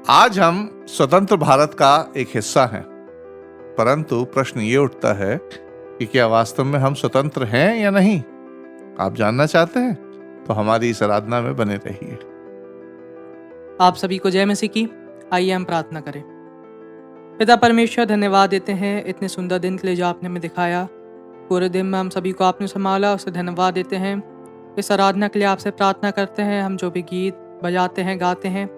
आज हम स्वतंत्र भारत का एक हिस्सा हैं, परंतु प्रश्न ये उठता है कि क्या वास्तव में हम स्वतंत्र हैं या नहीं। आप जानना चाहते हैं तो हमारी इस आराधना में बने रहिए। आप सभी को जय मसीह की। आइए हम प्रार्थना करें। पिता परमेश्वर, धन्यवाद देते हैं इतने सुंदर दिन के लिए जो आपने हमें दिखाया। पूरे दिन में हम सभी को आपने संभाला, उससे धन्यवाद देते हैं। इस आराधना के लिए आपसे प्रार्थना करते हैं, हम जो भी गीत बजाते हैं, गाते हैं,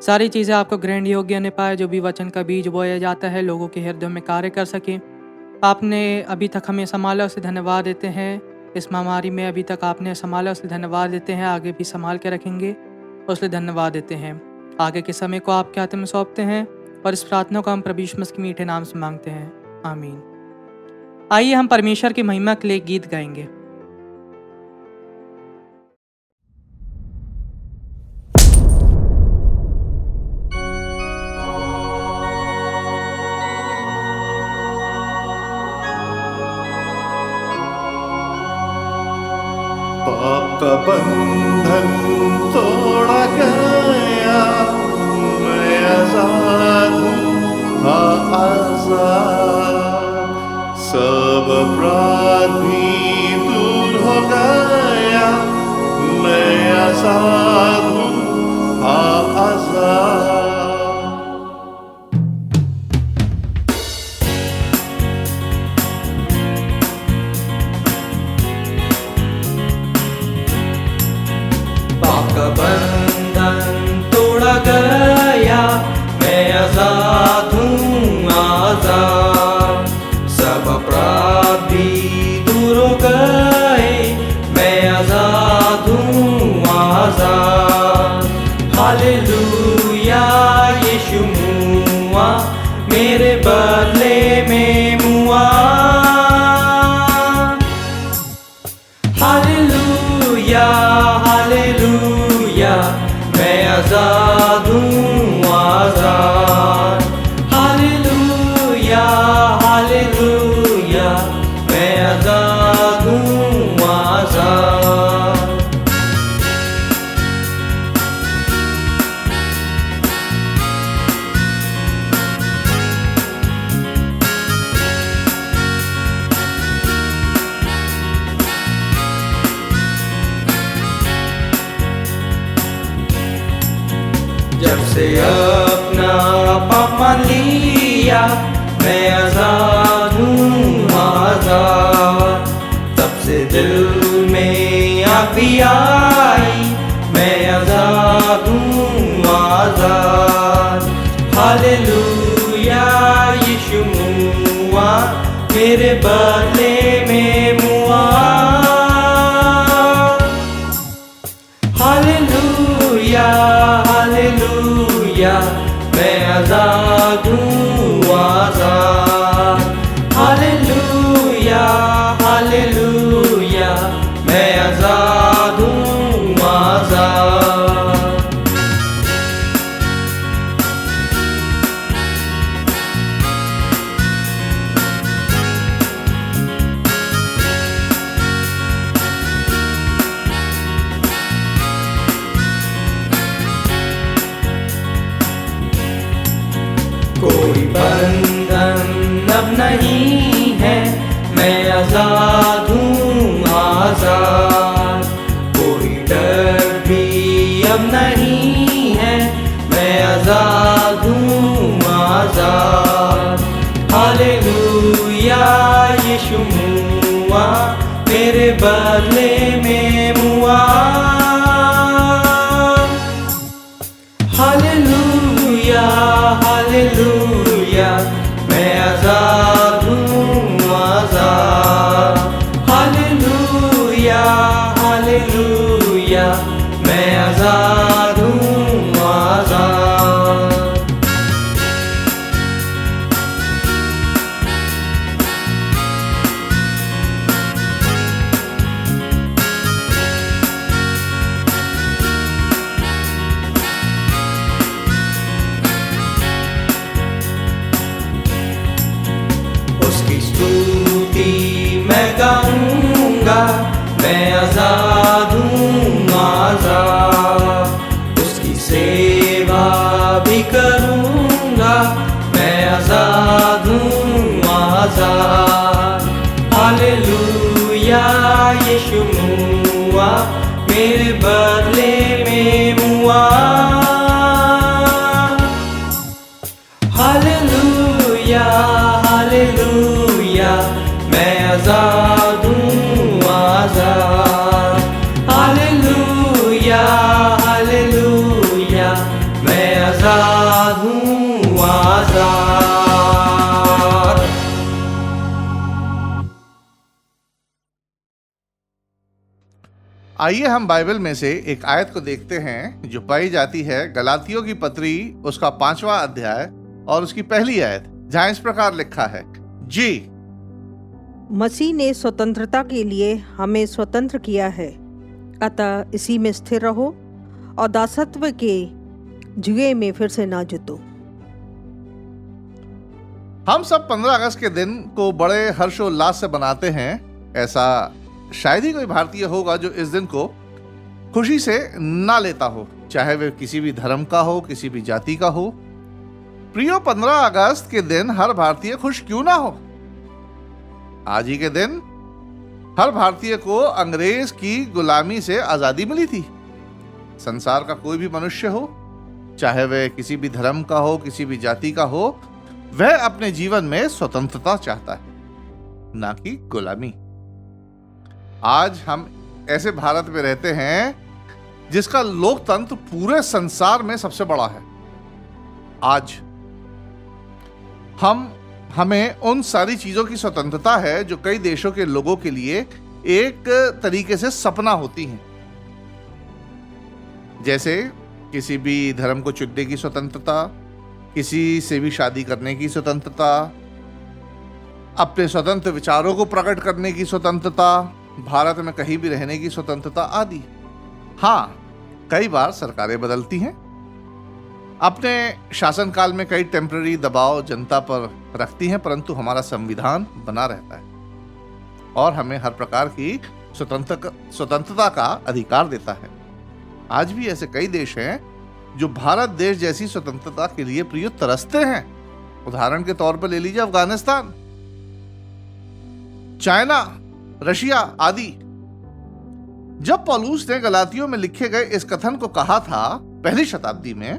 सारी चीज़ें आपको ग्रहण योग्य होने पाए। जो भी वचन का बीज बोया जाता है, लोगों के हृदय में कार्य कर सके। आपने अभी तक हमें संभाला, उससे धन्यवाद देते हैं। इस महामारी में अभी तक आपने संभाला, उससे धन्यवाद देते हैं। आगे भी संभाल के रखेंगे, उससे धन्यवाद देते हैं। आगे के समय को आपके हाथ में सौंपते हैं और इस प्रार्थना को हम प्रभु यीशु मसीह के मीठे नाम से मांगते हैं, आमीन। आइए हम परमेश्वर की महिमा के लिए गीत गाएंगे। पाप का बंधन तोड़ा गया, मैं आजाद हूँ, हाँ आजाद। सब अपराध भी दूर हो गया, मैं आजाद हूँ, हाँ आजाद। पाप का बंधन तोड़ा गया, मैं आजाद हूँ, आजाद। सब अपराध भी दूर हो गए, मैं आजाद हूँ, आजाद। हालेलुया, यीशु मुआ मेरे बदले में मुआ। हालेलुया, हालेलुया, मैं आजाद हूँ, आजाद। हालेलुया, हालेलुया, मैं आजाद हूँ, आजाद। जब से अपना पाप मान लिया, मैं आजाद हूँ, आजाद। तब से दिल में आग भी आई, मैं आजाद हूँ, आजाद। हालेलुया, यीशु मुआ मेरे बदले में मुआ। हालेलुया, हालेलुया, मैं आजाद हूँ, आजाद। हालेलुया, हालेलुया, मैं आजाद हूँ, आजाद। कोई बंधन अब नहीं है, मैं आजाद हूँ, आजाद। कोई डर भी अब नहीं है, मैं आजाद हूँ, आजाद। हालेलुया, यीशु मुआ मेरे बदले में मुआ। हालेलुया, हालेलुया, मैं आजाद हूँ, आजाद। हालेलुया, हालेलुया, मैं आजाद हूँ, आजाद। उसकी स्तुति मैं गाऊंगा, मैं आजाद हूँ, आजाद। उसकी सेवा भी कर आजाद। हालेलुया यीशु मुआ मेरे बदले में मुआ। हालेलुया हालेलुया मैं आजाद हूँ आजाद। हालेलुया हालेलुया मैं आजाद हूँ आजाद। आइए हम बाइबल में से एक आयत को देखते हैं जो पाई जाती है गलातियों की पत्री उसका 5वां अध्याय और उसकी पहली आयत, जहां इस प्रकार लिखा है, जी मसीह ने स्वतंत्रता के लिए हमें स्वतंत्र किया है, अतः इसी में स्थिर रहो और दासत्व के जुए में फिर से ना जुटो। हम सब 15 अगस्त के दिन को बड़े हर्षोल्लास से मनाते हैं। ऐसा शायद ही कोई भारतीय होगा जो इस दिन को खुशी से ना लेता हो, चाहे वह किसी भी धर्म का हो, किसी भी जाति का हो। प्रियो, 15 अगस्त के दिन हर भारतीय खुश क्यों ना हो। आज ही के दिन हर भारतीय को अंग्रेज की गुलामी से आजादी मिली थी। संसार का कोई भी मनुष्य हो, चाहे वह किसी भी धर्म का हो, किसी भी जाति का हो, वह अपने जीवन में स्वतंत्रता चाहता है, ना कि गुलामी। आज हम ऐसे भारत में रहते हैं जिसका लोकतंत्र पूरे संसार में सबसे बड़ा है। आज हमें उन सारी चीजों की स्वतंत्रता है जो कई देशों के लोगों के लिए एक तरीके से सपना होती हैं। जैसे किसी भी धर्म को चुनने की स्वतंत्रता, किसी से भी शादी करने की स्वतंत्रता, अपने स्वतंत्र विचारों को प्रकट करने की स्वतंत्रता, भारत में कहीं भी रहने की स्वतंत्रता आदि। हाँ, कई बार सरकारें बदलती हैं, अपने शासनकाल में कई टेम्पररी दबाव जनता पर रखती हैं, परंतु हमारा संविधान बना रहता है और हमें हर प्रकार की स्वतंत्रता का अधिकार देता है। आज भी ऐसे कई देश हैं जो भारत देश जैसी स्वतंत्रता के लिए प्रिय तरसते हैं। उदाहरण के तौर पर ले लीजिए अफगानिस्तान, चाइना, रशिया आदि। जब पौलुस ने गलातियों में लिखे गए इस कथन को कहा था पहली शताब्दी में,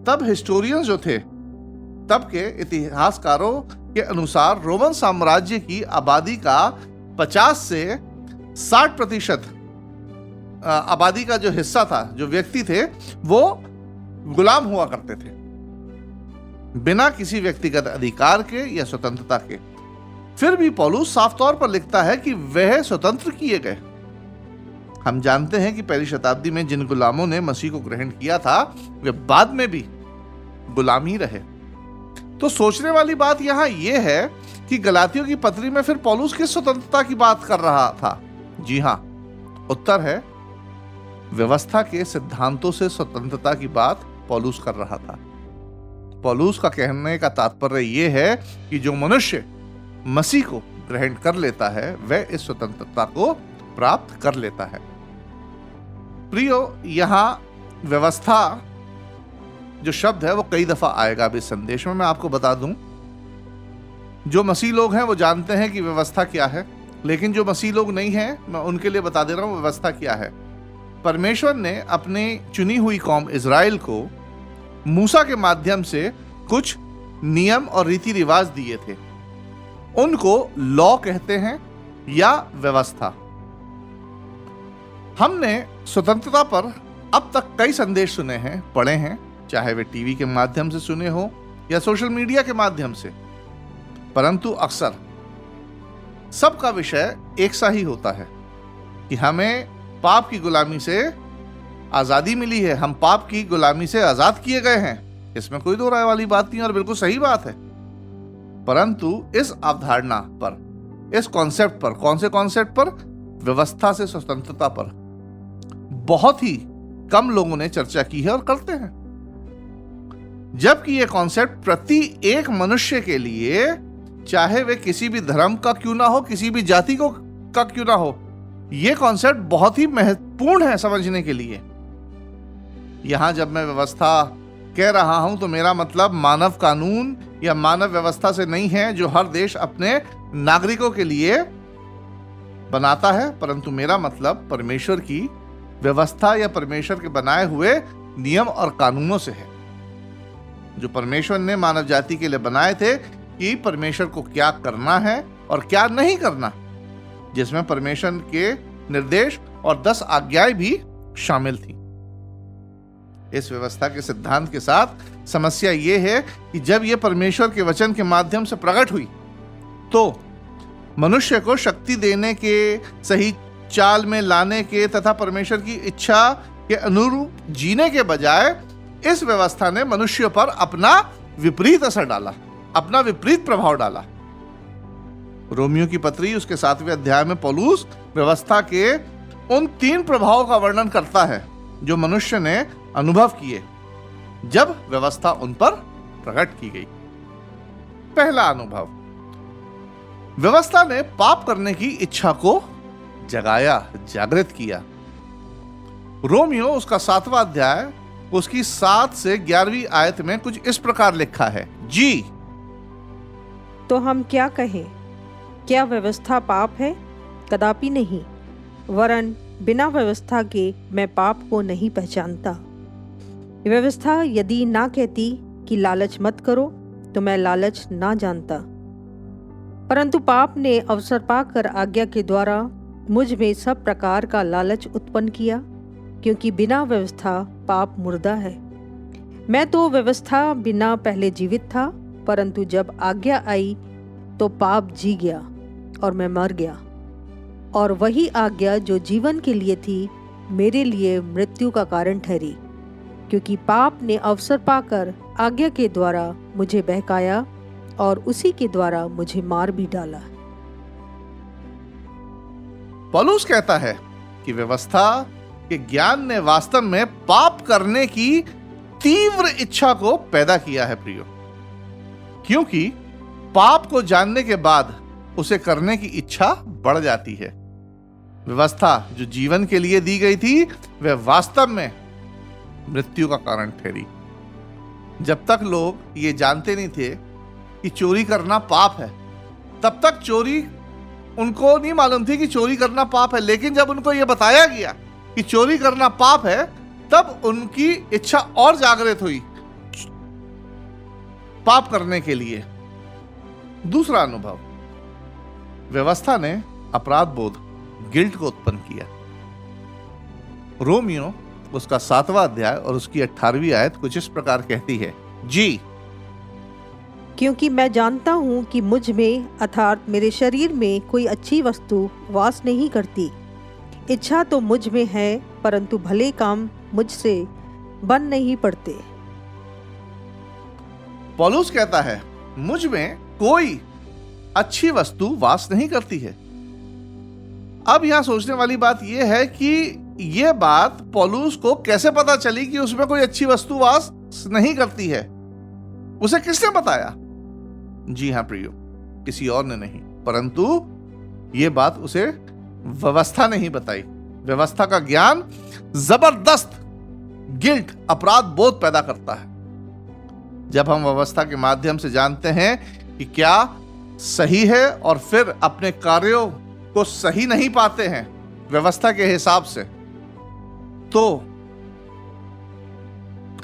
तब हिस्टोरियंस जो थे, तब के इतिहासकारों के अनुसार रोमन साम्राज्य की आबादी का 50 से 60% आबादी का जो हिस्सा था, जो व्यक्ति थे, वो गुलाम हुआ करते थे, बिना किसी व्यक्तिगत अधिकार के या स्वतंत्रता के। फिर भी पौलुस साफ तौर पर लिखता है कि वह स्वतंत्र किए गए। हम जानते हैं कि पहली शताब्दी में जिन गुलामों ने मसीह को ग्रहण किया था, वे बाद में भी गुलाम ही रहे। तो सोचने वाली बात यहां यह है कि गलातियों की पत्री में फिर पौलुस किस स्वतंत्रता की बात कर रहा था। जी हां, उत्तर है व्यवस्था के सिद्धांतों से स्वतंत्रता की बात पौलुस कर रहा था। पौलुस का कहने का तात्पर्य यह है कि जो मनुष्य मसीह को ग्रहण कर लेता है, वह इस स्वतंत्रता को प्राप्त कर लेता है। प्रियो, यहां व्यवस्था जो शब्द है वो कई दफा आएगा। अब इस संदेश में मैं आपको बता दूं, जो मसीह लोग हैं वो जानते हैं कि व्यवस्था क्या है, लेकिन जो मसीह लोग नहीं हैं, मैं उनके लिए बता दे रहा हूं व्यवस्था क्या है। परमेश्वर ने अपनी चुनी हुई कौम इज़राइल को मूसा के माध्यम से कुछ नियम और रीति रिवाज दिए थे। उनको लॉ कहते हैं या व्यवस्था। हमने स्वतंत्रता पर अब तक कई संदेश सुने हैं, पढ़े हैं, चाहे वे टीवी के माध्यम से सुने हो या सोशल मीडिया के माध्यम से, परंतु अक्सर सबका विषय एक सा ही होता है कि हमें पाप की गुलामी से आजादी मिली है, हम पाप की गुलामी से आजाद किए गए हैं। इसमें कोई दो राय वाली बात नहीं और बिल्कुल सही बात है। परंतु इस अवधारणा पर, इस कॉन्सेप्ट पर, कौन से कॉन्सेप्ट पर? व्यवस्था से स्वतंत्रता पर बहुत ही कम लोगों ने चर्चा की है और करते हैं, जबकि यह कॉन्सेप्ट प्रति एक मनुष्य के लिए, चाहे वे किसी भी धर्म का क्यों ना हो, किसी भी जाति का क्यों ना हो, यह कॉन्सेप्ट बहुत ही महत्वपूर्ण है समझने के लिए। यहां जब मैं व्यवस्था कह रहा हूं तो मेरा मतलब मानव कानून या मानव व्यवस्था से नहीं है जो हर देश अपने नागरिकों के लिए बनाता है, परंतु मेरा मतलब परमेश्वर की व्यवस्था या परमेश्वर के बनाए हुए नियम और कानूनों से है, जो परमेश्वर ने मानव जाति के लिए बनाए थे कि परमेश्वर को क्या करना है और क्या नहीं करना, जिसमें परमेश्वर के निर्देश और 10 आज्ञाएं भी शामिल थी। इस व्यवस्था के सिद्धांत के साथ समस्या यह है कि जब यह परमेश्वर के वचन के माध्यम से प्रकट हुई तो मनुष्य को शक्ति देने के, सही चाल में लाने के तथा परमेश्वर की इच्छा के अनुरूप जीने के बजाय इस व्यवस्था ने मनुष्य पर अपना विपरीत असर डाला, अपना विपरीत प्रभाव डाला। रोमियो की पत्री उसके 7वें अध्याय में पौलुस व्यवस्था के उन 3 प्रभावों का वर्णन करता है जो मनुष्य ने अनुभव किए जब व्यवस्था उन पर प्रकट की गई। पहला अनुभव, व्यवस्था ने पाप करने की इच्छा को जगाया, जागृत किया। रोमियो उसका 7वां अध्याय उसकी 7 से 11वीं आयत में कुछ इस प्रकार लिखा है, जी तो हम क्या कहें? क्या व्यवस्था पाप है? कदापि नहीं, वरन बिना व्यवस्था के मैं पाप को नहीं पहचानता। व्यवस्था यदि ना कहती कि लालच मत करो तो मैं लालच ना जानता, परंतु पाप ने अवसर पाकर आज्ञा के द्वारा मुझ में सब प्रकार का लालच उत्पन्न किया, क्योंकि बिना व्यवस्था पाप मुर्दा है। मैं तो व्यवस्था बिना पहले जीवित था, परंतु जब आज्ञा आई तो पाप जी गया और मैं मर गया, और वही आज्ञा जो जीवन के लिए थी मेरे लिए मृत्यु का कारण ठहरी, क्योंकि पाप ने अवसर पाकर आज्ञा के द्वारा मुझे बहकाया और उसी के द्वारा मुझे मार भी डाला। पौलुस कहता है कि व्यवस्था के ज्ञान ने वास्तव में पाप करने की तीव्र इच्छा को पैदा किया है प्रियो, क्योंकि पाप को जानने के बाद उसे करने की इच्छा बढ़ जाती है। व्यवस्था जो जीवन के लिए दी गई थी वह वास्तव में मृत्यु का कारण ठहरी। जब तक लोग ये जानते नहीं थे कि चोरी करना पाप है, तब तक चोरी उनको नहीं मालूम थी कि चोरी करना पाप है, लेकिन जब उनको यह बताया गया कि चोरी करना पाप है, तब उनकी इच्छा और जागृत हुई पाप करने के लिए। दूसरा अनुभव, व्यवस्था ने अपराध बोध, गिल्ट को उत्पन्न किया। रोमियो उसका 7वां अध्याय और उसकी 18वीं आयत कुछ इस प्रकार कहती है, जी क्योंकि मैं जानता हूँ कि मुझ में अर्थात मेरे शरीर में कोई अच्छी वस्तु वास नहीं करती। इच्छा तो मुझ में है, परंतु भले काम मुझसे बन नहीं पड़ते। पौलुस कहता है मुझ में कोई अच्छी वस्तु वास नहीं करती है। अब यहां सोचने वाली बात यह है कि यह बात पौलुस को कैसे पता चली कि उसमें कोई अच्छी वस्तु वास नहीं करती है? उसे किसने बताया? जी हां प्रियो, किसी और ने नहीं, परंतु यह बात उसे व्यवस्था ने ही बताई। व्यवस्था का ज्ञान जबरदस्त गिल्ट, अपराध बोध पैदा करता है। जब हम व्यवस्था के माध्यम से जानते हैं कि क्या सही है और फिर अपने कार्यों को सही नहीं पाते हैं व्यवस्था के हिसाब से, तो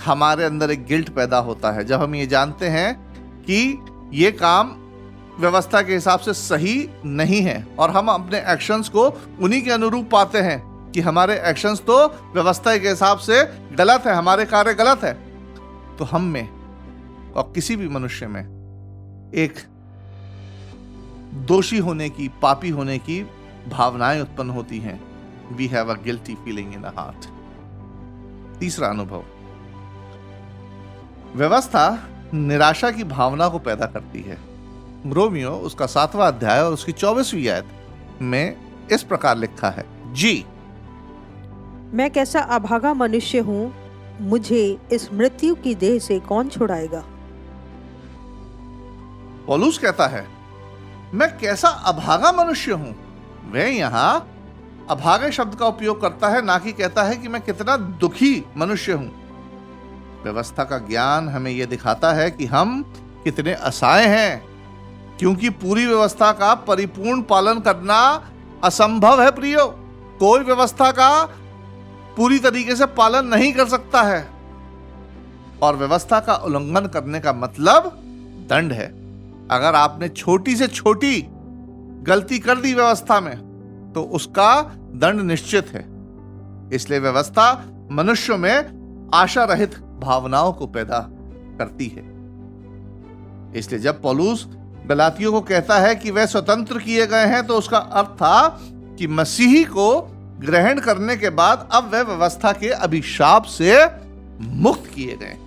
हमारे अंदर एक गिल्ट पैदा होता है। जब हम ये जानते हैं कि ये काम व्यवस्था के हिसाब से सही नहीं है और हम अपने एक्शंस को उन्हीं के अनुरूप पाते हैं कि हमारे एक्शंस तो व्यवस्था के हिसाब से गलत है, हमारे कार्य गलत है, तो हम में और किसी भी मनुष्य में एक दोषी होने की, पापी होने की भावनाएं उत्पन्न होती हैं। We have a guilty feeling in the heart. तीसरा अनुभव, व्यवस्था निराशा की भावना को पैदा करती है। रोमियो उसका 7वां अध्याय और उसकी 24वीं आयत में इस प्रकार लिखा है, जी मैं कैसा अभागा मनुष्य हूँ, मुझे इस मृत्यु की देह से कौन छुड़ाएगा। पौलुस कहता है मैं कैसा अभागा मनुष्य हूं। वह यहां अभागे शब्द का उपयोग करता है, ना कि कहता है कि मैं कितना दुखी मनुष्य हूं। व्यवस्था का ज्ञान हमें यह दिखाता है कि हम कितने असहाय हैं, क्योंकि पूरी व्यवस्था का परिपूर्ण पालन करना असंभव है प्रियो। कोई व्यवस्था का पूरी तरीके से पालन नहीं कर सकता है, और व्यवस्था का उल्लंघन करने का मतलब दंड है। अगर आपने छोटी से छोटी गलती कर दी व्यवस्था में, तो उसका दंड निश्चित है। इसलिए व्यवस्था मनुष्यों में आशा रहित भावनाओं को पैदा करती है। इसलिए जब पौलुस गलातियों को कहता है कि वे स्वतंत्र किए गए हैं, तो उसका अर्थ था कि मसीही को ग्रहण करने के बाद अब वे व्यवस्था के अभिशाप से मुक्त किए गए।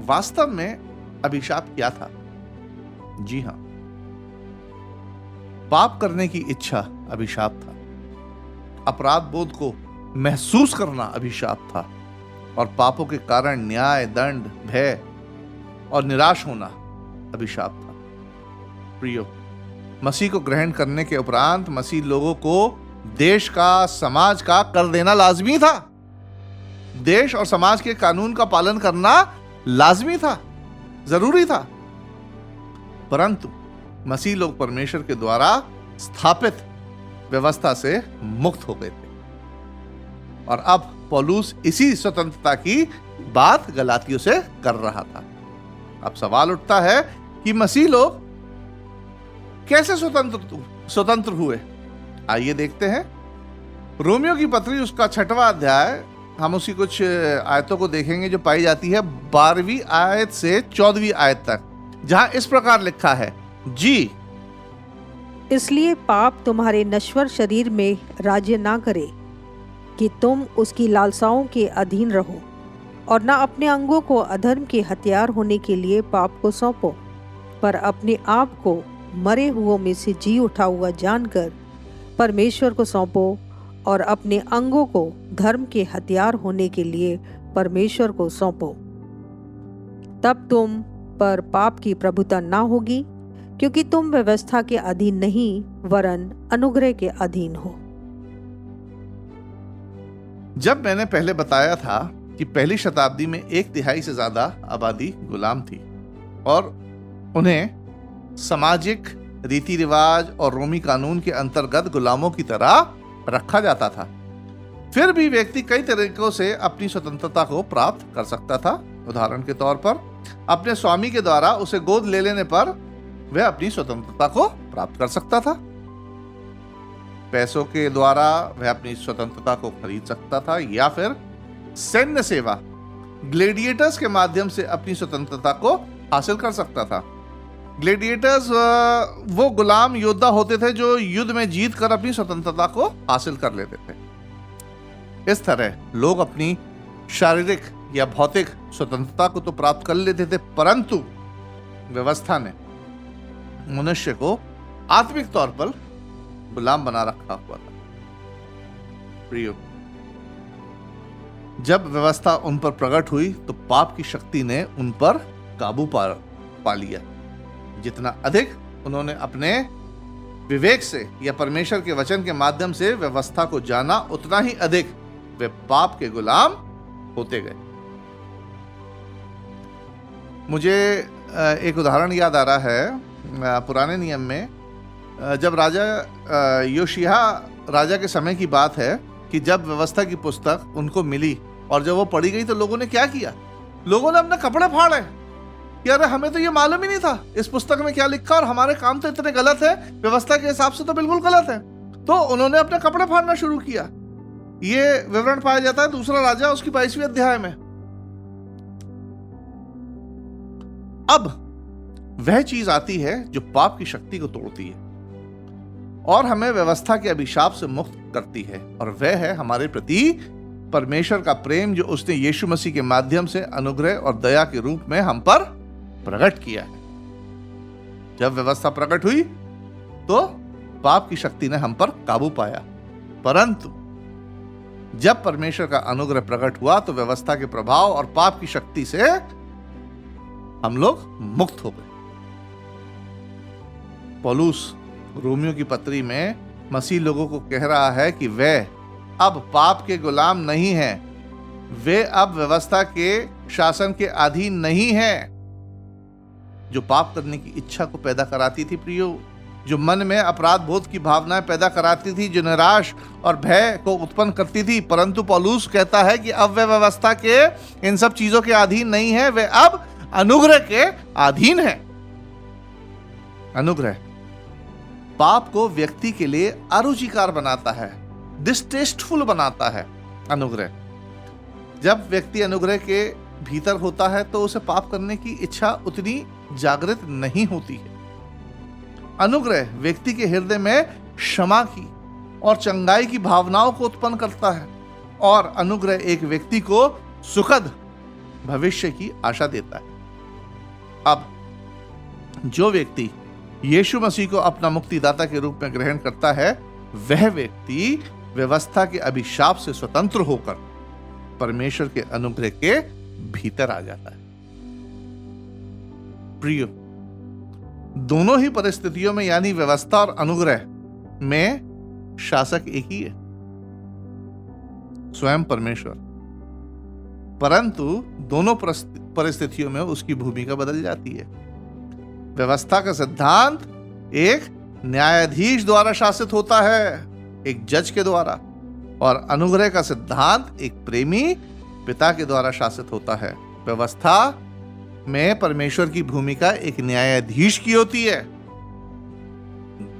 वास्तव में अभिशाप क्या था? जी हां, पाप करने की इच्छा अभिशाप था। अपराध बोध को महसूस करना अभिशाप था, और पापों के कारण न्याय, दंड, भय और निराश होना अभिशाप था। प्रियो, मसीह को ग्रहण करने के उपरांत मसीह लोगों को देश का, समाज का कर देना लाजमी था। देश और समाज के कानून का पालन करना लाजमी था, जरूरी था। परंतु मसीह लोग परमेश्वर के द्वारा स्थापित व्यवस्था से मुक्त हो गए थे, और अब पौलुस इसी स्वतंत्रता की बात गलातियों से कर रहा था। अब सवाल उठता है कि मसीह लोग कैसे स्वतंत्र हुए। आइए देखते हैं। रोमियो की पत्री उसका 6वां अध्याय, हम उसी कुछ आयतों को देखेंगे जो पाई जाती है 12वीं आयत से 14वीं आयत तक, जहां इस प्रकार लिखा है, जी इसलिए पाप तुम्हारे नश्वर शरीर में राज्य ना करे कि तुम उसकी लालसाओं के अधीन रहो, और ना अपने अंगों को अधर्म के हथियार होने के लिए पाप को सौंपो, पर अपने आप को मरे हुओं में से जी उठा हुआ जानकर परमेश्वर को सौंपो, और अपने अंगों को धर्म के हथियार होने के लिए परमेश्वर को सौंपो। तब तुम पर पाप की प्रभुता ना होगी, क्योंकि तुम व्यवस्था के अधीन नहीं वरन अनुग्रह के अधीन हो। जब मैंने पहले बताया था कि पहली शताब्दी में 1/3 से ज्यादा आबादी गुलाम थी, और उन्हें सामाजिक रीति रिवाज और रोमी कानून के अंतर्गत गुलामों की तरह रखा जाता था, फिर भी व्यक्ति कई तरीकों से अपनी स्वतंत्रता को प्राप्त कर सकता था। उदाहरण के तौर पर, अपने स्वामी के द्वारा उसे गोद ले लेने पर वह अपनी स्वतंत्रता को प्राप्त कर सकता था। पैसों के द्वारा वह अपनी स्वतंत्रता को खरीद सकता था, या फिर सैन्य सेवा, ग्लेडिएटर्स के माध्यम से अपनी स्वतंत्रता को हासिल कर सकता था। ग्लेडिएटर्स वो गुलाम योद्धा होते थे जो युद्ध में जीत कर अपनी स्वतंत्रता को हासिल कर लेते थे। इस तरह लोग अपनी शारीरिक या भौतिक स्वतंत्रता को तो प्राप्त कर लेते थे, परंतु व्यवस्था ने मनुष्य को आत्मिक तौर पर गुलाम बना रखा हुआ था। प्रियो, जब व्यवस्था उन पर प्रकट हुई तो पाप की शक्ति ने उन पर काबू पा लिया। जितना अधिक उन्होंने अपने विवेक से या परमेश्वर के वचन के माध्यम से व्यवस्था को जाना, उतना ही अधिक वे पाप के गुलाम होते गए। मुझे एक उदाहरण याद आ रहा है पुराने नियम में, जब राजा योशिया राजा के समय की बात है कि जब व्यवस्था की पुस्तक उनको मिली और जब वो पढ़ी गई तो लोगों ने क्या किया? लोगों ने अपने कपड़े फाड़े कि अरे हमें तो ये मालूम ही नहीं था इस पुस्तक में क्या लिखा, और हमारे काम तो इतने गलत है, व्यवस्था के हिसाब से तो बिल्कुल गलत है। तो उन्होंने अपने कपड़े फाड़ना शुरू किया। ये विवरण पाया जाता है 2 राजा उसकी 22वीं अध्याय में। अब वह चीज आती है जो पाप की शक्ति को तोड़ती है और हमें व्यवस्था के अभिशाप से मुक्त करती है, और वह है हमारे प्रति परमेश्वर का प्रेम जो उसने यीशु मसीह के माध्यम से अनुग्रह और दया के रूप में हम पर प्रकट किया है। जब व्यवस्था प्रकट हुई तो पाप की शक्ति ने हम पर काबू पाया, परंतु जब परमेश्वर का अनुग्रह प्रकट हुआ तो व्यवस्था के प्रभाव और पाप की शक्ति से हम लोग मुक्त हो गए। पौलुस रोमियो की पत्री में मसीह लोगों को कह रहा है कि वे अब पाप के गुलाम नहीं हैं, वे अब व्यवस्था के शासन के अधीन नहीं है, जो पाप करने की इच्छा को पैदा कराती थी प्रियो, जो मन में अपराध बोध की भावनाएं पैदा कराती थी, जो निराश और भय को उत्पन्न करती थी। परंतु पौलुस कहता है कि अब वे व्यवस्था के इन सब चीजों के अधीन नहीं है, वे अब अनुग्रह के अधीन है। अनुग्रह पाप को व्यक्ति के लिए अरुचिकार बनाता है, डिस्टेस्टफुल बनाता है। अनुग्रह, जब व्यक्ति अनुग्रह के भीतर होता है तो उसे पाप करने की इच्छा उतनी जागृत नहीं होती है। अनुग्रह व्यक्ति के हृदय में क्षमा की और चंगाई की भावनाओं को उत्पन्न करता है, और अनुग्रह एक व्यक्ति को सुखद भविष्य की आशा देता है। अब जो व्यक्ति यीशु मसीह को अपना मुक्तिदाता के रूप में ग्रहण करता है, वह व्यक्ति व्यवस्था के अभिशाप से स्वतंत्र होकर परमेश्वर के अनुग्रह के भीतर आ जाता है। प्रियो, दोनों ही परिस्थितियों में यानी व्यवस्था और अनुग्रह में शासक एक ही है, स्वयं परमेश्वर। परंतु दोनों परिस्थितियों में उसकी भूमिका बदल जाती है। व्यवस्था का सिद्धांत एक न्यायाधीश द्वारा शासित होता है, एक जज के द्वारा, और अनुग्रह का सिद्धांत एक प्रेमी पिता के द्वारा शासित होता है। व्यवस्था में परमेश्वर की भूमिका एक न्यायाधीश की होती है,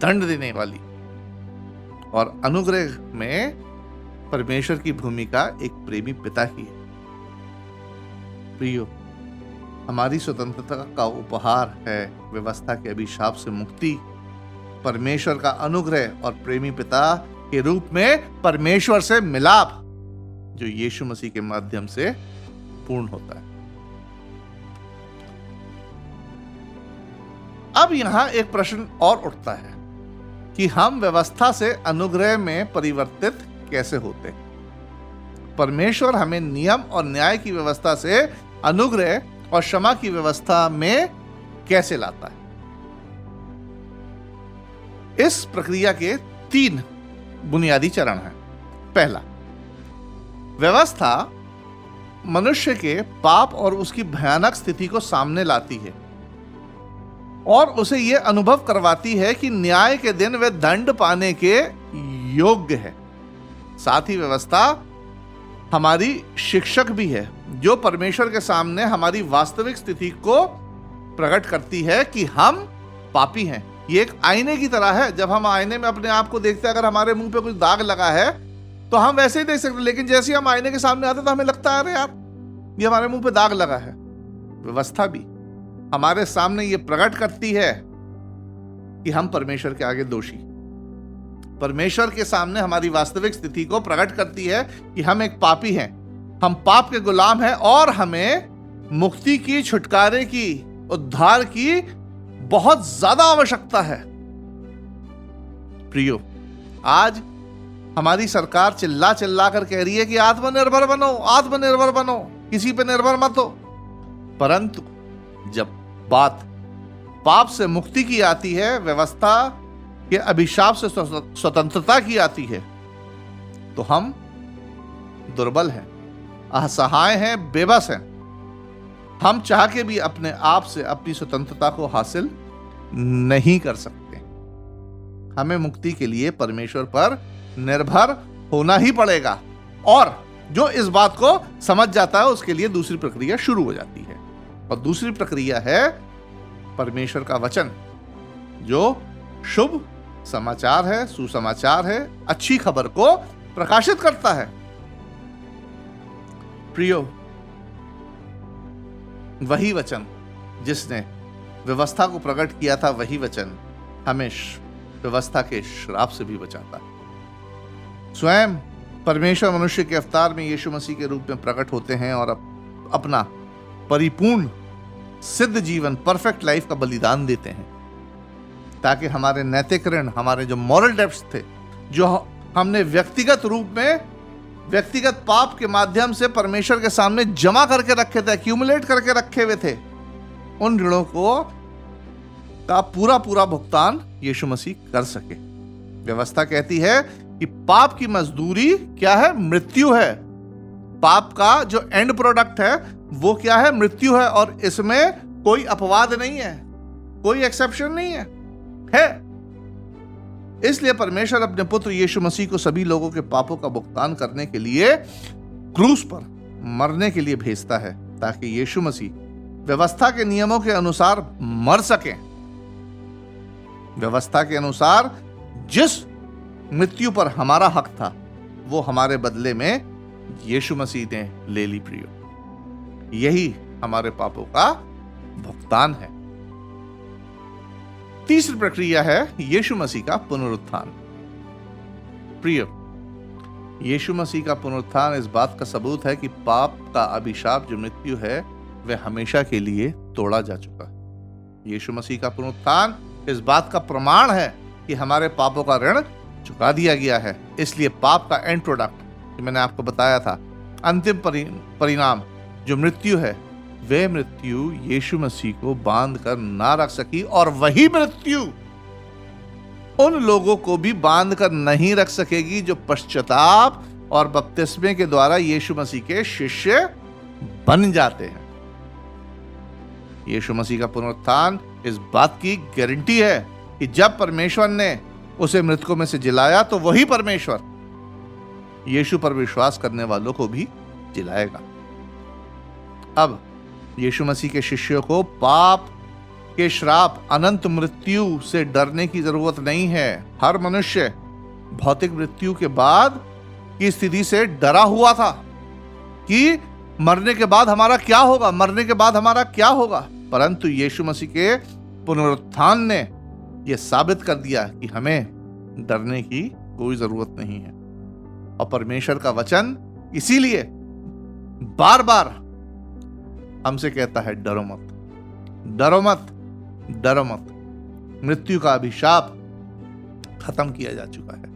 दंड देने वाली, और अनुग्रह में परमेश्वर की भूमिका एक प्रेमी पिता की है। प्रियो, हमारी स्वतंत्रता का उपहार है व्यवस्था के अभिशाप से मुक्ति, परमेश्वर का अनुग्रह और प्रेमी पिता के रूप में परमेश्वर से मिलाप, जो यीशु मसीह के माध्यम से पूर्ण होता है। अब यहां एक प्रश्न और उठता है कि हम व्यवस्था से अनुग्रह में परिवर्तित कैसे होते हैं? परमेश्वर हमें नियम और न्याय की व्यवस्था से अनुग्रह और क्षमा की व्यवस्था में कैसे लाता है? इस प्रक्रिया के 3 बुनियादी चरण हैं। पहला, व्यवस्था मनुष्य के पाप और उसकी भयानक स्थिति को सामने लाती है और उसे यह अनुभव करवाती है कि न्याय के दिन वह दंड पाने के योग्य है। साथ ही व्यवस्था हमारी शिक्षक भी है, जो परमेश्वर के सामने हमारी वास्तविक स्थिति को प्रकट करती है कि हम पापी हैं। ये एक आईने की तरह है। जब हम आईने में अपने आप को देखते हैं, अगर हमारे मुंह पे कुछ दाग लगा है तो हम वैसे ही देख सकते हैं, लेकिन जैसे ही हम आईने के सामने आते तो हमें लगता है अरे यार, ये हमारे मुंह पे दाग लगा है। व्यवस्था भी हमारे सामने ये प्रकट करती है कि हम परमेश्वर के आगे दोषी, परमेश्वर के सामने हमारी वास्तविक स्थिति को प्रकट करती है कि हम एक पापी हैं, हम पाप के गुलाम हैं और हमें मुक्ति की, छुटकारे की, उद्धार की बहुत ज्यादा आवश्यकता है। प्रियो, आज हमारी सरकार चिल्ला चिल्ला कर कह रही है कि आत्मनिर्भर बनो, आत्मनिर्भर बनो, किसी पे निर्भर मत हो। परंतु जब बात पाप से मुक्ति की आती है, व्यवस्था के अभिशाप से स्वतंत्रता की आती है, तो हम दुर्बल हैं, असहाय हैं, बेबस हैं। हम चाह के भी अपने आप से अपनी स्वतंत्रता को हासिल नहीं कर सकते। हमें मुक्ति के लिए परमेश्वर पर निर्भर होना ही पड़ेगा, और जो इस बात को समझ जाता है उसके लिए दूसरी प्रक्रिया शुरू हो जाती है। और दूसरी प्रक्रिया है परमेश्वर का वचन, जो शुभ समाचार है, सुसमाचार है, अच्छी खबर को प्रकाशित करता है। प्रियो, वही वचन जिसने व्यवस्था को प्रकट किया था, वही वचन हमें व्यवस्था के श्राप से भी बचाता है। स्वयं परमेश्वर मनुष्य के अवतार में यीशु मसीह के रूप में प्रकट होते हैं और अपना परिपूर्ण सिद्ध जीवन, परफेक्ट लाइफ का बलिदान देते हैं, ताकि हमारे नैतिक ऋण, हमारे जो मॉरल डेब्ट्स थे, जो हमने व्यक्तिगत रूप में, व्यक्तिगत पाप के माध्यम से परमेश्वर के सामने जमा करके रखे थे, एक्यूमुलेट करके रखे हुए थे, उन ऋणों को का पूरा पूरा भुगतान यीशु मसीह कर सके। व्यवस्था कहती है कि पाप की मजदूरी क्या है? मृत्यु है। पाप का जो एंड प्रोडक्ट है वो क्या है? मृत्यु है। और इसमें कोई अपवाद नहीं है, कोई एक्सेप्शन नहीं है। इसलिए परमेश्वर अपने पुत्र यीशु मसीह को सभी लोगों के पापों का भुगतान करने के लिए क्रूस पर मरने के लिए भेजता है, ताकि यीशु मसीह व्यवस्था के नियमों के अनुसार मर सके। व्यवस्था के अनुसार जिस मृत्यु पर हमारा हक था वो हमारे बदले में यीशु मसीह ने ले ली। प्रियो, यही हमारे पापों का भुगतान है। तीसरी प्रक्रिया है यीशु मसीह का पुनरुत्थान। प्रियो, यीशु मसीह का पुनरुत्थान इस बात का सबूत है कि पाप का अभिशाप जो मृत्यु है वह हमेशा के लिए तोड़ा जा चुका है। यीशु मसीह का पुनरुत्थान इस बात का प्रमाण है कि हमारे पापों का ऋण चुका दिया गया है। इसलिए पाप का एंड प्रोडक्ट जो मैंने आपको बताया था, अंतिम परिणाम जो मृत्यु है, वह मृत्यु यीशु मसीह को बांध कर ना रख सकी, और वही मृत्यु उन लोगों को भी बांध कर नहीं रख सकेगी जो पश्चाताप और बपतिस्मे के द्वारा यीशु मसीह के शिष्य बन जाते हैं। यीशु मसीह का पुनरुत्थान इस बात की गारंटी है कि जब परमेश्वर ने उसे मृतकों में से जिलाया तो वही परमेश्वर यीशु पर विश्वास करने वालों को भी जिलाएगा। अब यीशु मसीह के शिष्यों को पाप के श्राप, अनंत मृत्यु से डरने की जरूरत नहीं है। हर मनुष्य भौतिक मृत्यु के बाद की स्थिति से डरा हुआ था कि मरने के बाद हमारा क्या होगा, मरने के बाद हमारा क्या होगा। परंतु यीशु मसीह के पुनरुत्थान ने यह साबित कर दिया कि हमें डरने की कोई जरूरत नहीं है। और परमेश्वर का वचन इसीलिए बार बार हमसे कहता है, डरो मत, डरो मत, डरो मत। मृत्यु का अभिशाप खत्म किया जा चुका है।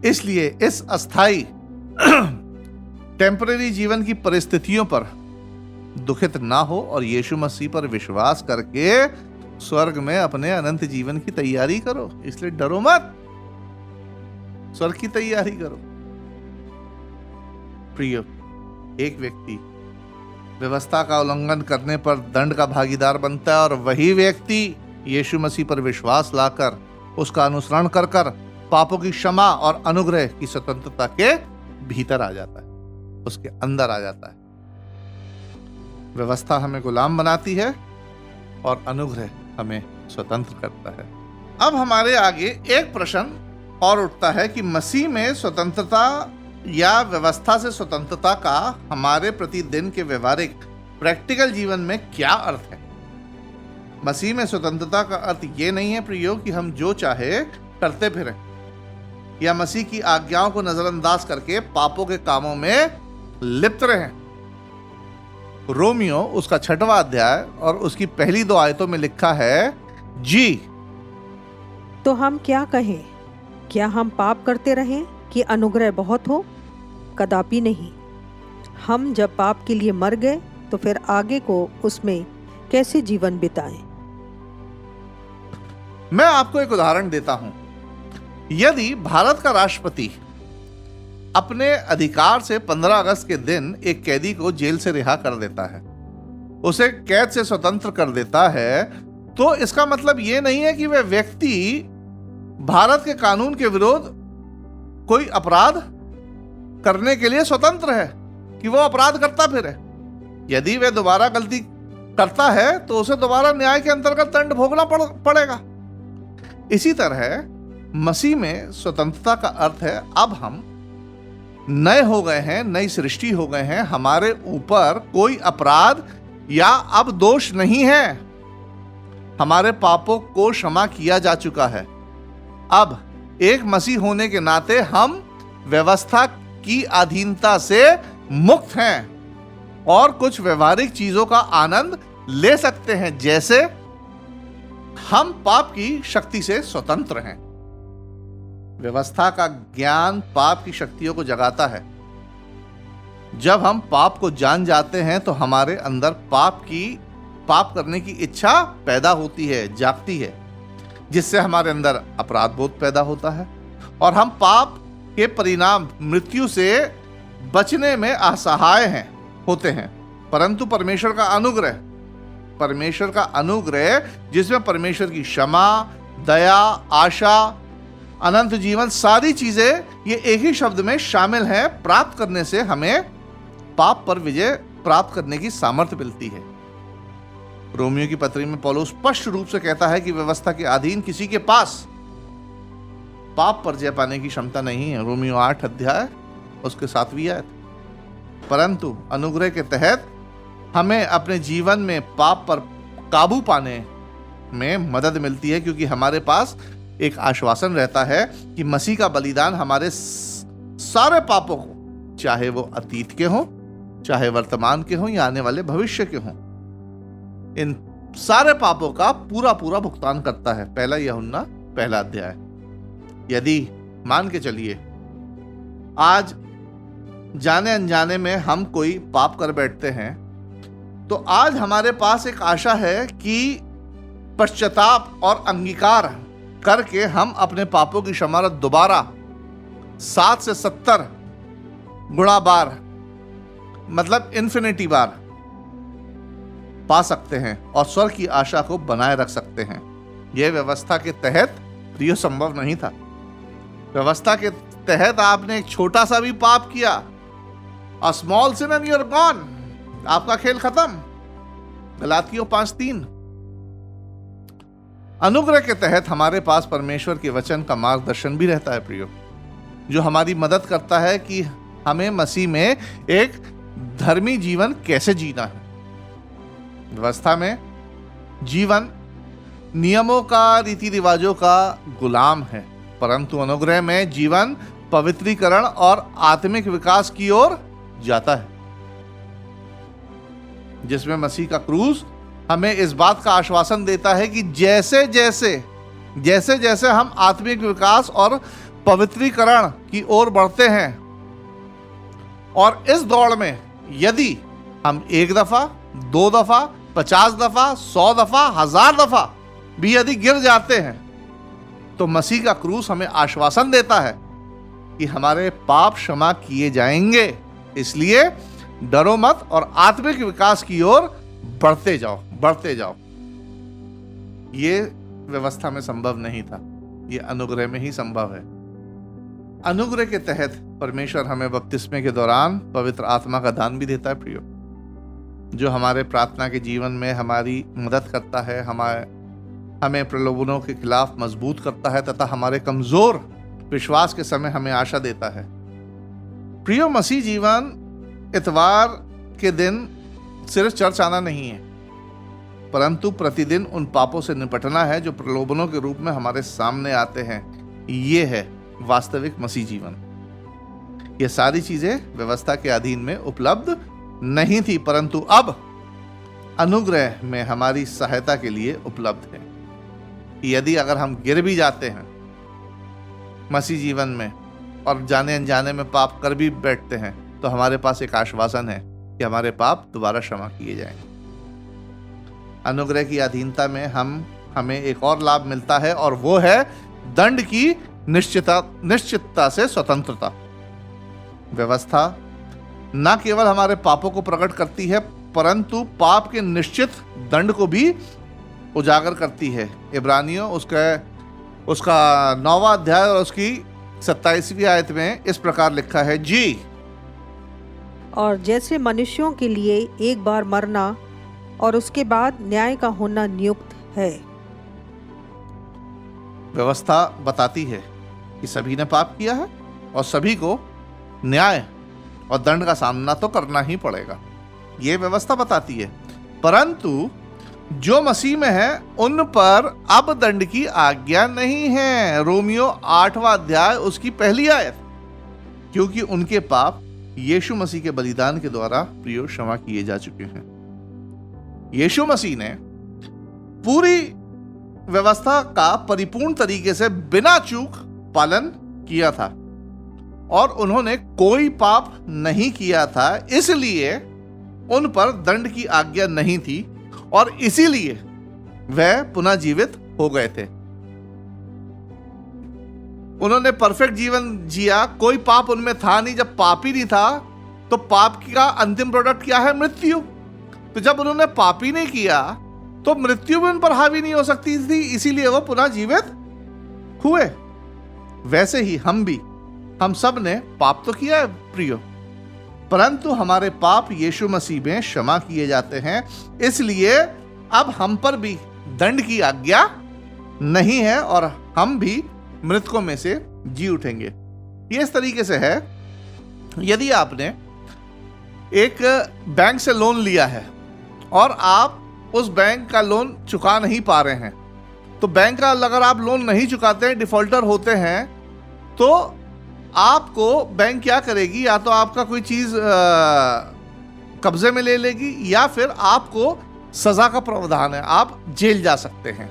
इसलिए इस अस्थाई टेम्पररी जीवन की परिस्थितियों पर दुखित ना हो और यीशु मसीह पर विश्वास करके स्वर्ग में अपने अनंत जीवन की तैयारी करो। इसलिए डरो मत, स्वर्ग की तैयारी करो। प्रिय, एक व्यक्ति व्यवस्था का उल्लंघन करने पर दंड का भागीदार बनता है, और वही व्यक्ति यीशु मसीह पर विश्वास लाकर उसका अनुसरण कर कर पापों की क्षमा और अनुग्रह की स्वतंत्रता के भीतर आ जाता है, उसके अंदर आ जाता है। व्यवस्था हमें गुलाम बनाती है और अनुग्रह हमें स्वतंत्र करता है। अब हमारे आगे एक प्रश्न और उठता है कि मसीह में स्वतंत्रता या व्यवस्था से स्वतंत्रता का हमारे प्रतिदिन के व्यवहारिक प्रैक्टिकल जीवन में क्या अर्थ है। मसीह में स्वतंत्रता का अर्थ ये नहीं है प्रियो कि हम जो चाहे करते फिरें, या मसीह की आज्ञाओं को नजरअंदाज करके पापों के कामों में लिप्त रहें। रोमियो उसका 6वां अध्याय और उसकी पहली 2 आयतों में लिखा है, जी तो हम क्या कहें? क्या हम पाप करते रहें कि अनुग्रह बहुत हो? कदापि नहीं। हम जब पाप के लिए मर गए तो फिर आगे को उसमें कैसे जीवन बिताएं? मैं आपको एक उदाहरण देता हूं। यदि भारत का राष्ट्रपति अपने अधिकार से 15 अगस्त के दिन एक कैदी को जेल से रिहा कर देता है, उसे कैद से स्वतंत्र कर देता है, तो इसका मतलब यह नहीं है कि वह व्यक्ति भारत के कानून के विरोध कोई अपराध करने के लिए स्वतंत्र है, कि वो अपराध करता फिरे। यदि वह दोबारा गलती करता है तो उसे दोबारा न्याय के अंतर्गत दंड भोगना पड़ेगा। इसी तरह मसीह में स्वतंत्रता का अर्थ है अब हम नए हो गए हैं, नई सृष्टि हो गए हैं, हमारे ऊपर कोई अपराध या अब दोष नहीं है, हमारे पापों को क्षमा किया जा चुका है। अब एक मसीह होने के नाते हम व्यवस्था की अधीनता से मुक्त हैं और कुछ व्यवहारिक चीजों का आनंद ले सकते हैं, जैसे हम पाप की शक्ति से स्वतंत्र हैं। व्यवस्था का ज्ञान पाप की शक्तियों को जगाता है। जब हम पाप को जान जाते हैं तो हमारे अंदर पाप करने की इच्छा पैदा होती है, जागती है, जिससे हमारे अंदर अपराध बोध पैदा होता है और हम पाप के परिणाम मृत्यु से बचने में असहाय हैं होते हैं, परंतु परमेश्वर का अनुग्रह जिसमें परमेश्वर की क्षमा, दया, आशा, अनंत जीवन, सारी चीजें ये एक ही शब्द में शामिल हैं, प्राप्त करने से हमें पाप पर विजय प्राप्त करने की सामर्थ्य मिलती है। रोमियो की पत्री में पौलुस स्पष्ट रूप से कहता है कि व्यवस्था के अधीन किसी के पास पाप पर जय पाने की क्षमता नहीं है। रोमियो 8 अध्याय उसके 7वीं आयत। परंतु अनुग्रह के तहत हमें अपने जीवन में पाप पर काबू पाने में मदद मिलती है, क्योंकि हमारे पास एक आश्वासन रहता है कि मसीह का बलिदान हमारे सारे पापों को, चाहे वो अतीत के हों, चाहे वर्तमान के हों या आने वाले भविष्य के हों, इन सारे पापों का पूरा भुगतान करता है। पहला यूहन्ना 1 अध्याय। यदि मान के चलिए आज जाने अनजाने में हम कोई पाप कर बैठते हैं, तो आज हमारे पास एक आशा है कि पश्चाताप और अंगीकार करके हम अपने पापों की क्षमा दोबारा 7 से 70 गुणा बार, मतलब इन्फिनिटी बार पा सकते हैं और स्वर्ग की आशा को बनाए रख सकते हैं। यह व्यवस्था के तहत प्रिय संभव नहीं था। व्यवस्था के तहत आपने एक छोटा सा भी पाप किया, a small sin and you are gone, आपका खेल खत्म। गलातियों 5:3। अनुग्रह के तहत हमारे पास परमेश्वर के वचन का मार्गदर्शन भी रहता है प्रियो, जो हमारी मदद करता है कि हमें मसीह में एक धर्मी जीवन कैसे जीना है। व्यवस्था में जीवन नियमों का, रीति रिवाजों का गुलाम है, परंतु अनुग्रह में जीवन पवित्रीकरण और आत्मिक विकास की ओर जाता है, जिसमें मसीह का क्रूस हमें इस बात का आश्वासन देता है कि जैसे जैसे हम आत्मिक विकास और पवित्रीकरण की ओर बढ़ते हैं, और इस दौड़ में यदि हम 1 दफा, 2 दफा, 50 दफा, 100 दफा, 1000 दफा भी यदि गिर जाते हैं, तो मसीह का क्रूस हमें आश्वासन देता है कि हमारे पाप क्षमा किए जाएंगे। इसलिए डरो मत और आत्मिक विकास की ओर बढ़ते जाओ। ये व्यवस्था में संभव नहीं था, ये अनुग्रह में ही संभव है। अनुग्रह के तहत परमेश्वर हमें बपतिस्मे के दौरान पवित्र आत्मा का दान भी देता है प्रियो, जो हमारे प्रार्थना के जीवन में हमारी मदद करता है, हमें प्रलोभनों के खिलाफ मजबूत करता है तथा हमारे कमजोर विश्वास के समय हमें आशा देता है। प्रियो, मसीह जीवन इतवार के दिन सिर्फ चर्च आना नहीं है, परंतु प्रतिदिन उन पापों से निपटना है जो प्रलोभनों के रूप में हमारे सामने आते हैं। ये है वास्तविक मसीह जीवन। ये सारी चीजें व्यवस्था के अधीन में उपलब्ध नहीं थी, परंतु अब अनुग्रह में हमारी सहायता के लिए उपलब्ध है। यदि अगर हम गिर भी जाते हैं मसीह जीवन में और जाने अनजाने में पाप कर भी बैठते हैं, तो हमारे पास एक आश्वासन है कि हमारे पाप दोबारा क्षमा किए जाएंगे। अनुग्रह की अधीनता में हमें एक और लाभ मिलता है, और वो है दंड की निश्चितता से स्वतंत्रता। व्यवस्था न केवल हमारे पापों को प्रकट करती है, परंतु पाप के निश्चित दंड को भी उजागर करती है। इब्रानियों उसका 9वां अध्याय और उसकी 27वीं आयत में इस प्रकार लिखा है, जी और जैसे मनुष्यों के लिए एक बार मरना और उसके बाद न्याय का होना नियुक्त है। व्यवस्था बताती है कि सभी ने पाप किया है और सभी को न्याय और दंड का सामना तो करना ही पड़ेगा, ये व्यवस्था बताती है। परंतु जो मसीह में है उन पर अब दंड की आज्ञा नहीं है। रोमियो 8वां अध्याय उसकी 1 आयत, क्योंकि उनके पाप यीशु मसीह के बलिदान के द्वारा प्रियो क्षमा किए जा चुके हैं। यीशु मसीह ने पूरी व्यवस्था का परिपूर्ण तरीके से बिना चूक पालन किया था और उन्होंने कोई पाप नहीं किया था, इसलिए उन पर दंड की आज्ञा नहीं थी और इसीलिए वह पुनः जीवित हो गए थे। उन्होंने परफेक्ट जीवन जिया, कोई पाप उनमें था नहीं। जब पाप ही नहीं था तो पाप का अंतिम प्रोडक्ट क्या है? मृत्यु। तो जब उन्होंने पाप ही नहीं किया तो मृत्यु भी उन पर हावी नहीं हो सकती थी, इसीलिए वो पुनः जीवित हुए। वैसे ही हम सब ने पाप तो किया है प्रियो, परंतु हमारे पाप यीशु मसीह में क्षमा किए जाते हैं, इसलिए अब हम पर भी दंड की आज्ञा नहीं है और हम भी मृतकों में से जी उठेंगे। ये इस तरीके से है, यदि आपने एक बैंक से लोन लिया है और आप उस बैंक का लोन चुका नहीं पा रहे हैं, तो बैंक का अगर आप लोन नहीं चुकाते हैं, डिफॉल्टर होते हैं, तो आपको बैंक क्या करेगी? या तो आपका कोई चीज कब्जे में ले लेगी या फिर आपको सजा का प्रावधान है, आप जेल जा सकते हैं।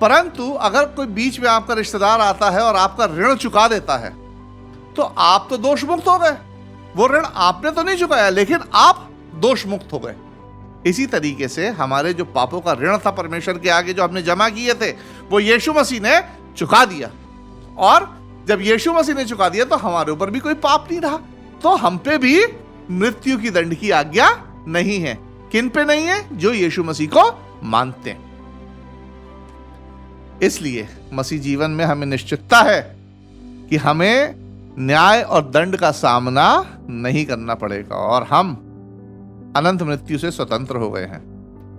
परंतु अगर कोई बीच में आपका रिश्तेदार आता है और आपका ऋण चुका देता है, तो आप तो दोष मुक्त हो गए। वो ऋण आपने तो नहीं चुकाया, लेकिन आप दोष मुक्त हो गए। इसी तरीके से हमारे जो पापों का ऋण था परमेश्वर के आगे, जो हमने जमा किए थे, वो यीशु मसीह ने चुका दिया। और जब यीशु मसीह ने चुका दिया तो हमारे ऊपर भी कोई पाप नहीं रहा, तो हम पे भी मृत्यु की दंड की आज्ञा नहीं है। किन पे नहीं है? जो यीशु मसीह को मानते हैं। इसलिए मसीह जीवन में हमें निश्चितता है कि हमें न्याय और दंड का सामना नहीं करना पड़ेगा और हम अनंत मृत्यु से स्वतंत्र हो गए हैं।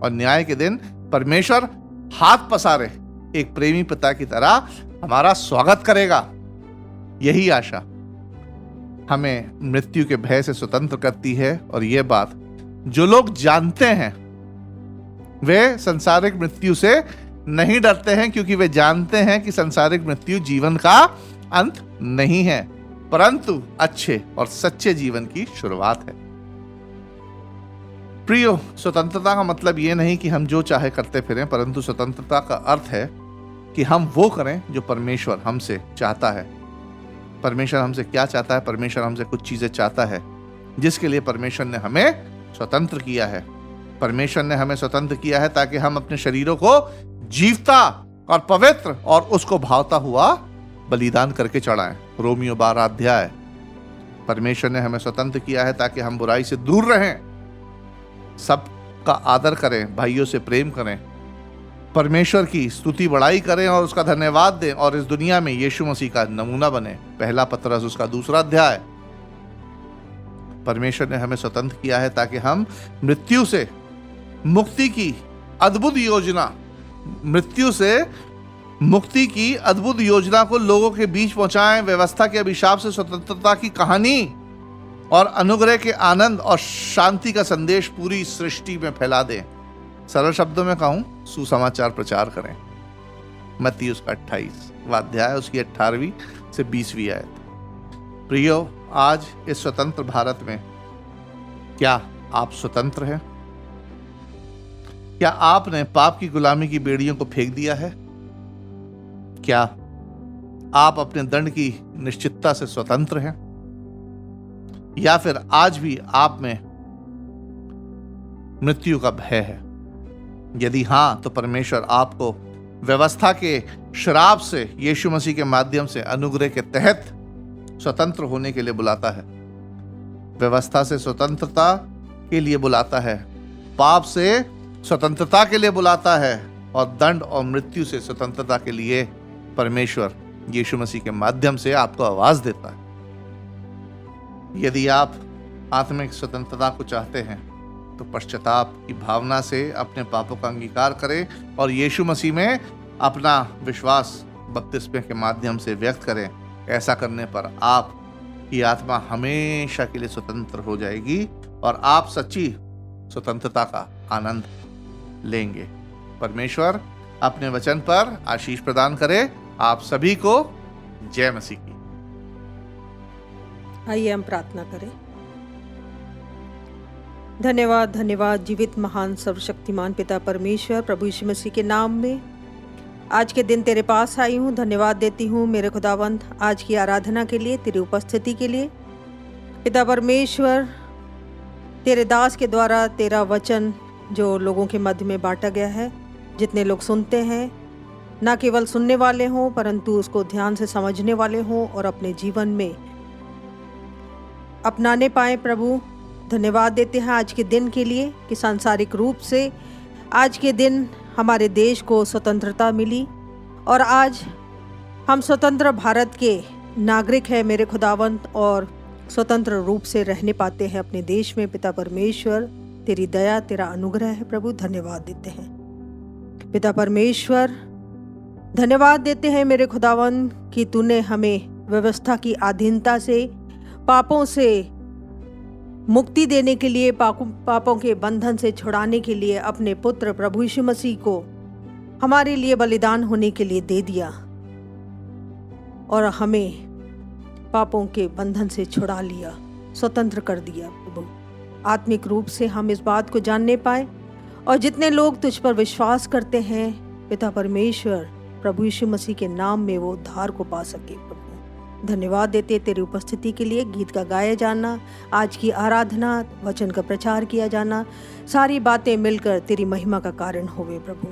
और न्याय के दिन परमेश्वर हाथ पसारे एक प्रेमी पिता की तरह हमारा स्वागत करेगा। यही आशा हमें मृत्यु के भय से स्वतंत्र करती है। और यह बात जो लोग जानते हैं वे संसारिक मृत्यु से नहीं डरते हैं, क्योंकि वे जानते हैं कि संसारिक मृत्यु जीवन का अंत नहीं है, परंतु अच्छे और सच्चे जीवन की शुरुआत है। प्रियो, स्वतंत्रता का मतलब यह नहीं कि हम जो चाहे करते फिरें, परंतु स्वतंत्रता का अर्थ है कि हम वो करें जो परमेश्वर हमसे चाहता है। परमेश्वर हमसे क्या चाहता है? परमेश्वर हमसे कुछ चीजें चाहता है जिसके लिए परमेश्वर ने हमें स्वतंत्र किया है। परमेश्वर ने हमें स्वतंत्र किया है ताकि हम अपने शरीरों को जीवता और पवित्र और उसको भावता हुआ बलिदान करके चढ़ाएं। रोमियो 12 अध्याय। परमेश्वर ने हमें स्वतंत्र किया है ताकि हम बुराई से दूर रहें, सबका आदर करें, भाइयों से प्रेम करें, परमेश्वर की स्तुति बढ़ाई करें और उसका धन्यवाद दें और इस दुनिया में यीशु मसीह का नमूना बने। पहला पतरस उसका 2 अध्याय। परमेश्वर ने हमें स्वतंत्र किया है ताकि हम मृत्यु से मुक्ति की अद्भुत योजना, मृत्यु से मुक्ति की अद्भुत योजना को लोगों के बीच पहुंचाएं। व्यवस्था के अभिशाप से स्वतंत्रता की कहानी और अनुग्रह के आनंद और शांति का संदेश पूरी सृष्टि में फैला दें। सरल शब्दों में कहूं, सुसमाचार प्रचार करें। मत्ती उसका 28 अध्याय, उसकी 18वीं से 20वीं आयत। प्रियो, आज इस स्वतंत्र भारत में क्या आप स्वतंत्र हैं? क्या आपने पाप की गुलामी की बेड़ियों को फेंक दिया है? क्या आप अपने दंड की निश्चितता से स्वतंत्र हैं? या फिर आज भी आप में मृत्यु का भय है? यदि हां, तो परमेश्वर आपको व्यवस्था के श्राप से यीशु मसीह के माध्यम से अनुग्रह के तहत स्वतंत्र होने के लिए बुलाता है। व्यवस्था से स्वतंत्रता के लिए बुलाता है, पाप से स्वतंत्रता के लिए बुलाता है और दंड और मृत्यु से स्वतंत्रता के लिए परमेश्वर यीशु मसीह के माध्यम से आपको आवाज देता है। यदि आप आत्मिक स्वतंत्रता को चाहते हैं तो पश्चाताप की भावना से अपने पापों का अंगीकार करें और यीशु मसीह में अपना विश्वास बपतिस्मे के माध्यम से व्यक्त करें। ऐसा करने पर आपकी आत्मा हमेशा के लिए स्वतंत्र हो जाएगी और आप सच्ची स्वतंत्रता का आनंद लेंगे। परमेश्वर अपने वचन पर आशीष प्रदान करे। आप सभी को जय मसीह की। आइए हम प्रार्थना करें। धन्यवाद, धन्यवाद जीवित महान सर्वशक्तिमान पिता परमेश्वर, प्रभु यीशु मसीह के नाम में आज के दिन तेरे पास आई हूँ। धन्यवाद देती हूँ मेरे खुदावंत आज की आराधना के लिए, तेरी उपस्थिति के लिए। पिता परमेश्वर, तेरे दास के द्वारा तेरा वचन जो लोगों के मध्य में बांटा गया है, जितने लोग सुनते हैं, ना केवल सुनने वाले हों परंतु उसको ध्यान से समझने वाले हों और अपने जीवन में अपनाने पाए प्रभु। धन्यवाद देते हैं आज के दिन के लिए कि सांसारिक रूप से आज के दिन हमारे देश को स्वतंत्रता मिली और आज हम स्वतंत्र भारत के नागरिक हैं मेरे खुदावंत, और स्वतंत्र रूप से रहने पाते हैं अपने देश में। पिता परमेश्वर, तेरी दया, तेरा अनुग्रह है प्रभु, धन्यवाद देते हैं। पिता परमेश्वर, धन्यवाद देते हैं मेरे खुदावन कि तूने हमें व्यवस्था की अधीनता से, पापों से मुक्ति देने के लिए, पापों के बंधन से छुड़ाने के लिए अपने पुत्र प्रभु यीशु मसीह को हमारे लिए बलिदान होने के लिए दे दिया और हमें पापों के बंधन से छुड़ा लिया, स्वतंत्र कर दिया प्रभु। आत्मिक रूप से हम इस बात को जानने पाए और जितने लोग तुझ पर विश्वास करते हैं पिता परमेश्वर, प्रभु यीशु मसीह के नाम में वो उद्धार को पा सके प्रभु। धन्यवाद देते तेरी उपस्थिति के लिए। गीत का गाया जाना, आज की आराधना, वचन का प्रचार किया जाना, सारी बातें मिलकर तेरी महिमा का कारण होवे प्रभु।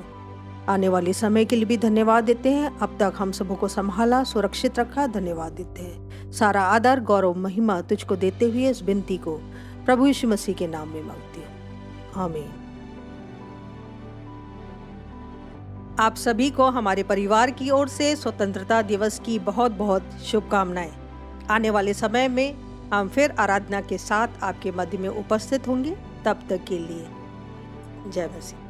आने वाले समय के लिए भी धन्यवाद देते हैं। अब तक हम सबों को संभाला, सुरक्षित रखा, धन्यवाद देते हैं। सारा आदर, गौरव, महिमा तुझको देते हुए इस विनती को प्रभु यीशु मसीह के नाम में मांगती हूँ, आमीन। आप सभी को हमारे परिवार की ओर से स्वतंत्रता दिवस की बहुत बहुत शुभकामनाएं। आने वाले समय में हम फिर आराधना के साथ आपके मध्य में उपस्थित होंगे। तब तक के लिए जय मसीह।